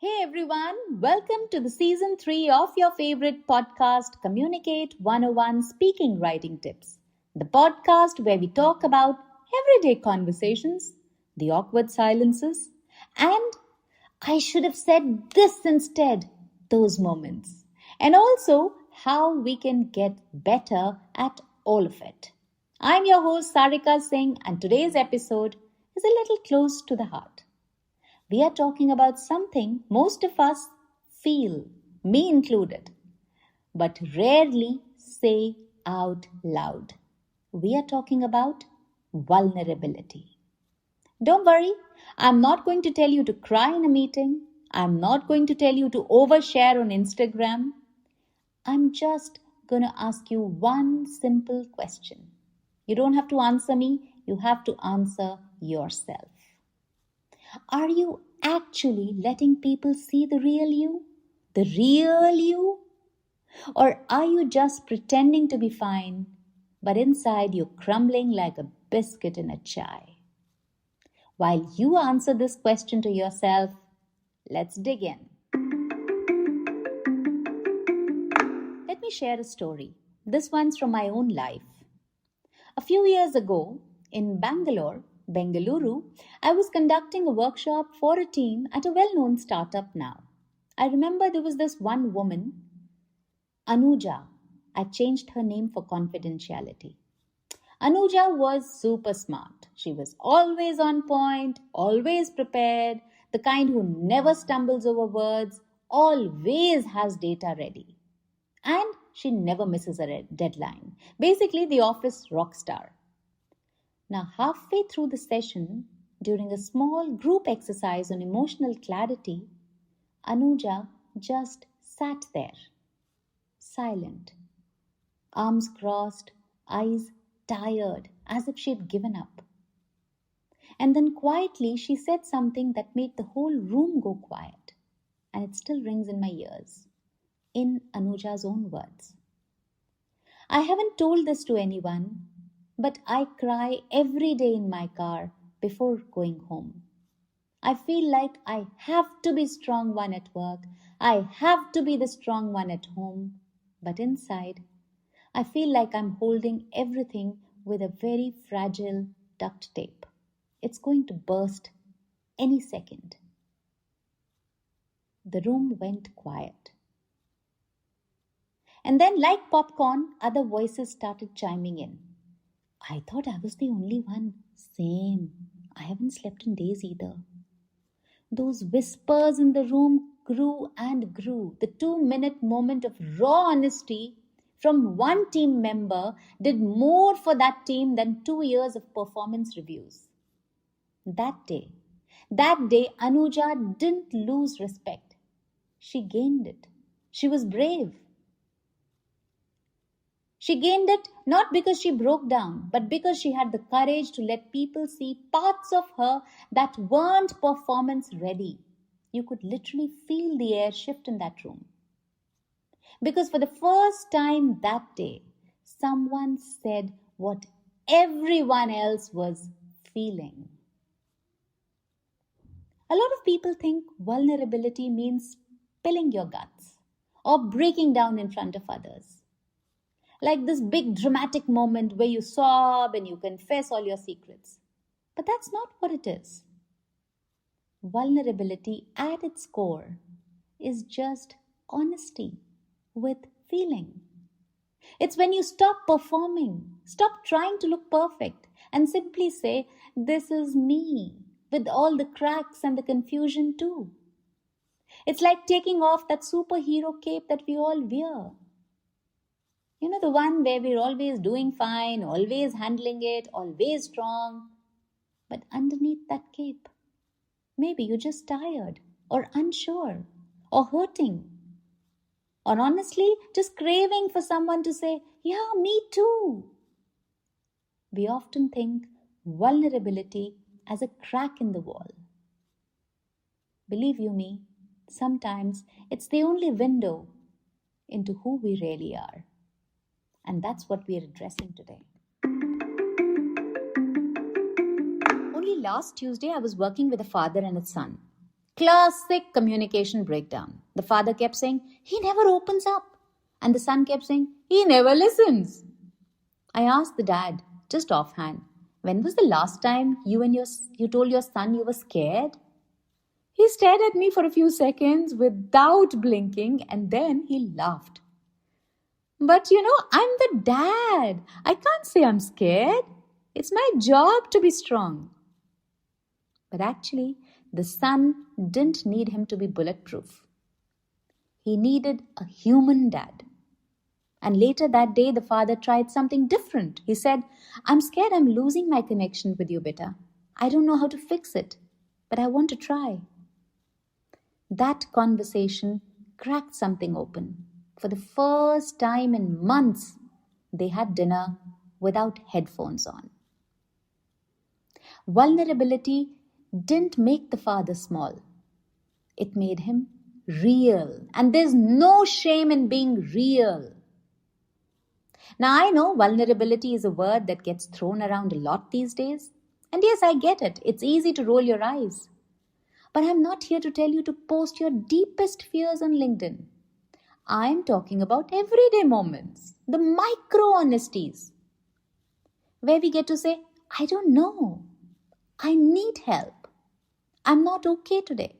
Hey everyone, welcome to the season 3 of your favorite podcast, Communicate 101 Speaking Writing Tips. The podcast where we talk about everyday conversations, the awkward silences, and I should have said this instead, those moments. And also how we can get better at all of it. I'm your host Sarika Singh, and today's episode is a little close to the heart. We are talking about something most of us feel, me included, but rarely say out loud. We are talking about vulnerability. Don't worry, I'm not going to tell you to cry in a meeting. I'm not going to tell you to overshare on Instagram. I'm just going to ask you one simple question. You don't have to answer me, you have to answer yourself. Are you actually letting people see the real you? The real you? Or are you just pretending to be fine, but inside you're crumbling like a biscuit in a chai? While you answer this question to yourself, let's dig in. Let me share a story. This one's from my own life. A few years ago, in Bengaluru, I was conducting a workshop for a team at a well-known startup now. I remember there was this one woman, Anuja. I changed her name for confidentiality. Anuja was super smart. She was always on point, always prepared, the kind who never stumbles over words, always has data ready. And she never misses a deadline. Basically, the office rock star. Now, halfway through the session, during a small group exercise on emotional clarity, Anuja just sat there, silent, arms crossed, eyes tired, as if she'd given up. And then quietly, she said something that made the whole room go quiet, and it still rings in my ears, in Anuja's own words. I haven't told this to anyone, but I cry every day in my car before going home. I feel like I have to be strong one at work. I have to be the strong one at home. But inside, I feel like I'm holding everything with a very fragile duct tape. It's going to burst any second. The room went quiet. And then, like popcorn, other voices started chiming in. I thought I was the only one. Same. I haven't slept in days either. Those whispers in the room grew and grew. The 2-minute moment of raw honesty from one team member did more for that team than 2 years of performance reviews. That day, Anuja didn't lose respect. She gained it. She was brave. She gained it not because she broke down, but because she had the courage to let people see parts of her that weren't performance ready. You could literally feel the air shift in that room. Because for the first time that day, someone said what everyone else was feeling. A lot of people think vulnerability means spilling your guts or breaking down in front of others. Like this big dramatic moment where you sob and you confess all your secrets. But that's not what it is. Vulnerability at its core is just honesty with feeling. It's when you stop performing, stop trying to look perfect, and simply say, "This is me," with all the cracks and the confusion too. It's like taking off that superhero cape that we all wear. You know, the one where we're always doing fine, always handling it, always strong. But underneath that cape, maybe you're just tired or unsure or hurting. Or honestly, just craving for someone to say, "Yeah, me too." We often think vulnerability as a crack in the wall. Believe you me, sometimes it's the only window into who we really are. And that's what we are addressing today. Only last Tuesday, I was working with a father and a son. Classic communication breakdown. The father kept saying, "He never opens up." And the son kept saying, "He never listens." I asked the dad, just offhand, "When was the last time you told your son you were scared?" He stared at me for a few seconds without blinking and then he laughed. "But I'm the dad. I can't say I'm scared. It's my job to be strong." But actually, the son didn't need him to be bulletproof. He needed a human dad. And later that day, the father tried something different. He said, "I'm scared I'm losing my connection with you, beta. I don't know how to fix it, but I want to try." That conversation cracked something open. For the first time in months, they had dinner without headphones on. Vulnerability didn't make the father small. It made him real. And there's no shame in being real. Now, I know vulnerability is a word that gets thrown around a lot these days. And yes, I get it. It's easy to roll your eyes. But I'm not here to tell you to post your deepest fears on LinkedIn. I'm talking about everyday moments, the micro honesties, where we get to say, "I don't know. I need help. I'm not okay today."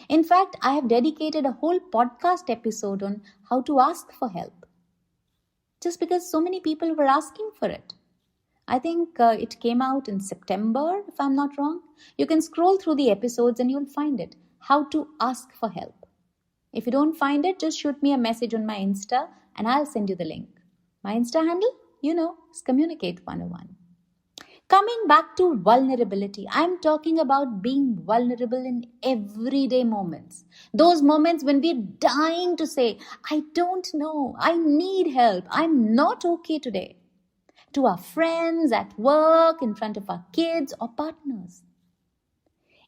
In fact, I have dedicated a whole podcast episode on how to ask for help, just because so many people were asking for it. I think it came out in September, if I'm not wrong. You can scroll through the episodes and you'll find it. How to ask for help. If you don't find it, just shoot me a message on my Insta and I'll send you the link. My Insta handle, is Communicate 101. Coming back to vulnerability, I'm talking about being vulnerable in everyday moments. Those moments when we're dying to say, "I don't know, I need help, I'm not okay today." To our friends, at work, in front of our kids or partners.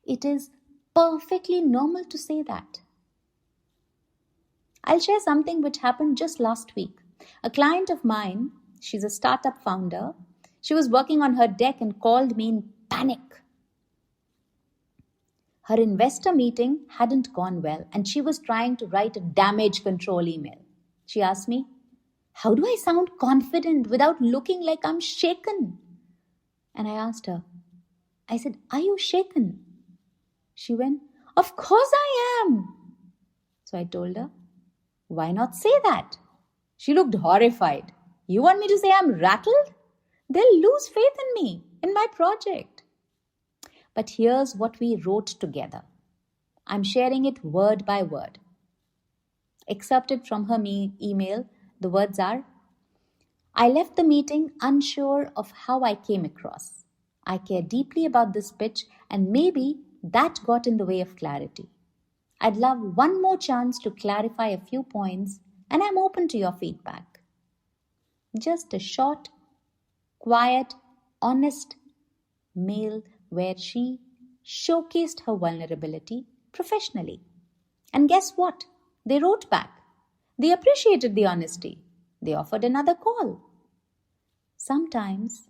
It is perfectly normal to say that. I'll share something which happened just last week. A client of mine, she's a startup founder, she was working on her deck and called me in panic. Her investor meeting hadn't gone well and she was trying to write a damage control email. She asked me, "How do I sound confident without looking like I'm shaken?" And I asked her, I said, "Are you shaken?" She went, "Of course I am." So I told her, "Why not say that?" She looked horrified. "You want me to say I'm rattled? They'll lose faith in me, in my project." But here's what we wrote together. I'm sharing it word by word. Excerpted from her email, the words are, "I left the meeting unsure of how I came across. I care deeply about this pitch and maybe that got in the way of clarity. I'd love one more chance to clarify a few points and I'm open to your feedback." Just a short, quiet, honest mail where she showcased her vulnerability professionally. And guess what? They wrote back. They appreciated the honesty. They offered another call. Sometimes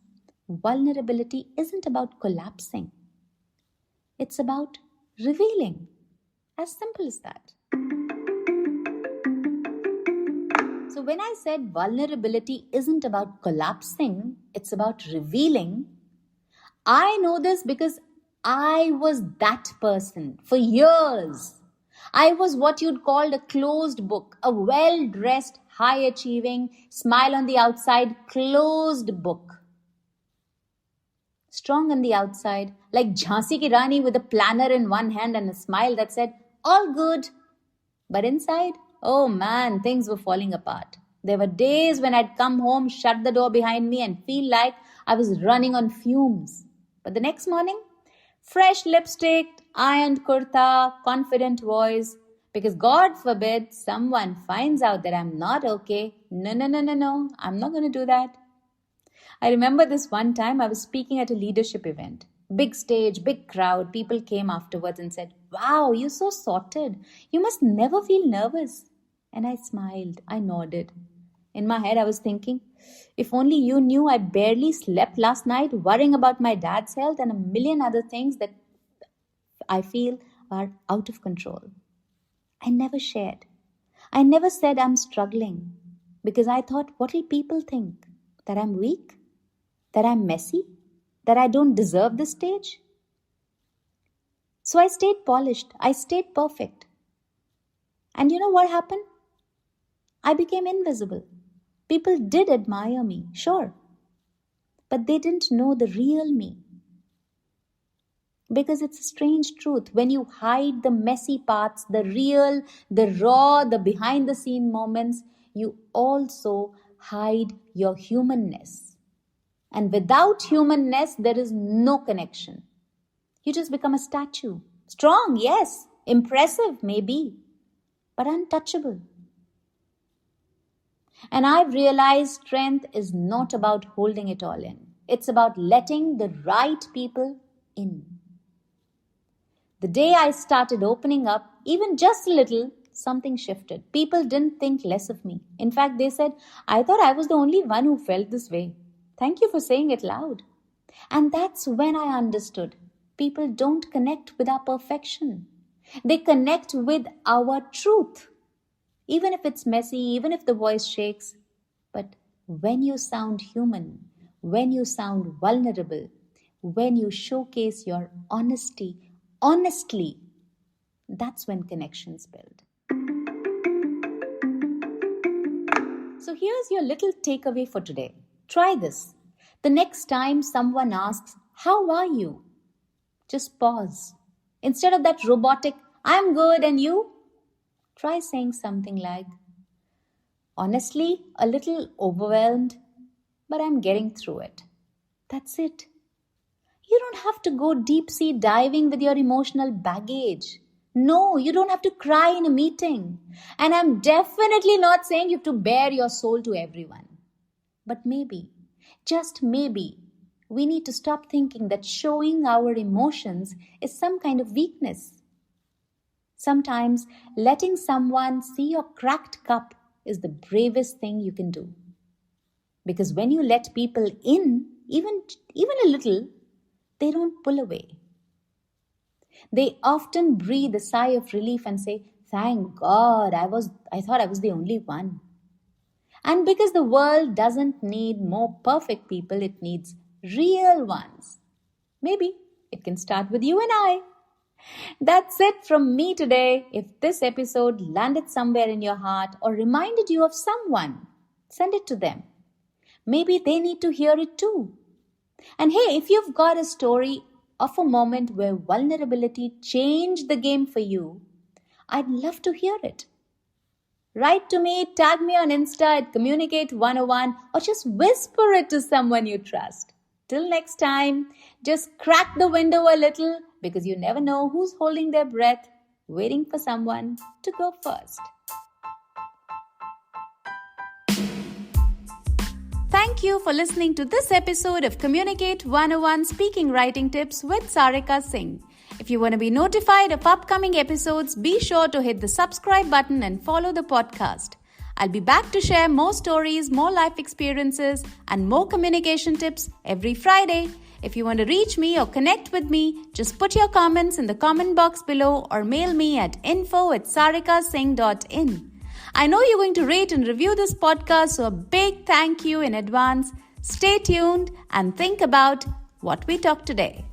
vulnerability isn't about collapsing. It's about revealing. As simple as that. So when I said vulnerability isn't about collapsing, it's about revealing, I know this because I was that person for years. I was what you'd call a closed book, a well-dressed, high-achieving, smile on the outside, closed book. Strong on the outside, like Jhansi ki Rani with a planner in one hand and a smile that said, "All good." But inside, oh man, things were falling apart. There were days when I'd come home, shut the door behind me and feel like I was running on fumes. But the next morning, fresh lipstick, ironed kurta, confident voice. Because God forbid someone finds out that I'm not okay. No, no, no, no, no. I'm not going to do that. I remember this one time I was speaking at a leadership event. Big stage, big crowd. People came afterwards and said, "Wow, you're so sorted. You must never feel nervous." And I smiled. I nodded. In my head, I was thinking, if only you knew I barely slept last night worrying about my dad's health and a million other things that I feel are out of control. I never shared. I never said I'm struggling because I thought, what will people think? That I'm weak? That I'm messy? That I don't deserve this stage? So I stayed polished. I stayed perfect. And you know what happened? I became invisible. People did admire me, sure, but they didn't know the real me. Because it's a strange truth. When you hide the messy parts, the real, the raw, the behind the scene moments, you also hide your humanness. And without humanness, there is no connection. You just become a statue. Strong, yes. Impressive, maybe. But untouchable. And I've realized strength is not about holding it all in. It's about letting the right people in. The day I started opening up, even just a little, something shifted. People didn't think less of me. In fact, they said, I thought I was the only one who felt this way. Thank you for saying it loud. And that's when I understood. People don't connect with our perfection. They connect with our truth. Even if it's messy, even if the voice shakes. But when you sound human, when you sound vulnerable, when you showcase your honesty, honestly, that's when connections build. So here's your little takeaway for today. Try this. The next time someone asks, how are you? Just pause. Instead of that robotic, I'm good and you? Try saying something like, honestly, a little overwhelmed, but I'm getting through it. That's it. You don't have to go deep sea diving with your emotional baggage. No, you don't have to cry in a meeting. And I'm definitely not saying you have to bare your soul to everyone. But maybe, just maybe, we need to stop thinking that showing our emotions is some kind of weakness. Sometimes letting someone see your cracked cup is the bravest thing you can do. Because when you let people in, even a little, they don't pull away. They often breathe a sigh of relief and say, thank God, I thought I was the only one. And because the world doesn't need more perfect people, it needs real ones. Maybe it can start with you and I. That's it from me today. If this episode landed somewhere in your heart or reminded you of someone, send it to them. Maybe they need to hear it too. And hey, if you've got a story of a moment where vulnerability changed the game for you, I'd love to hear it. Write to me, tag me on Insta at Communicate101 or just whisper it to someone you trust. Till next time, just crack the window a little because you never know who's holding their breath, waiting for someone to go first. Thank you for listening to this episode of Communicate 101 Speaking Writing Tips with Sarika Singh. If you want to be notified of upcoming episodes, be sure to hit the subscribe button and follow the podcast. I'll be back to share more stories, more life experiences, and more communication tips every Friday. If you want to reach me or connect with me, just put your comments in the comment box below or mail me at info@sarikasingh.in. I know you're going to rate and review this podcast, so a big thank you in advance. Stay tuned and think about what we talked today.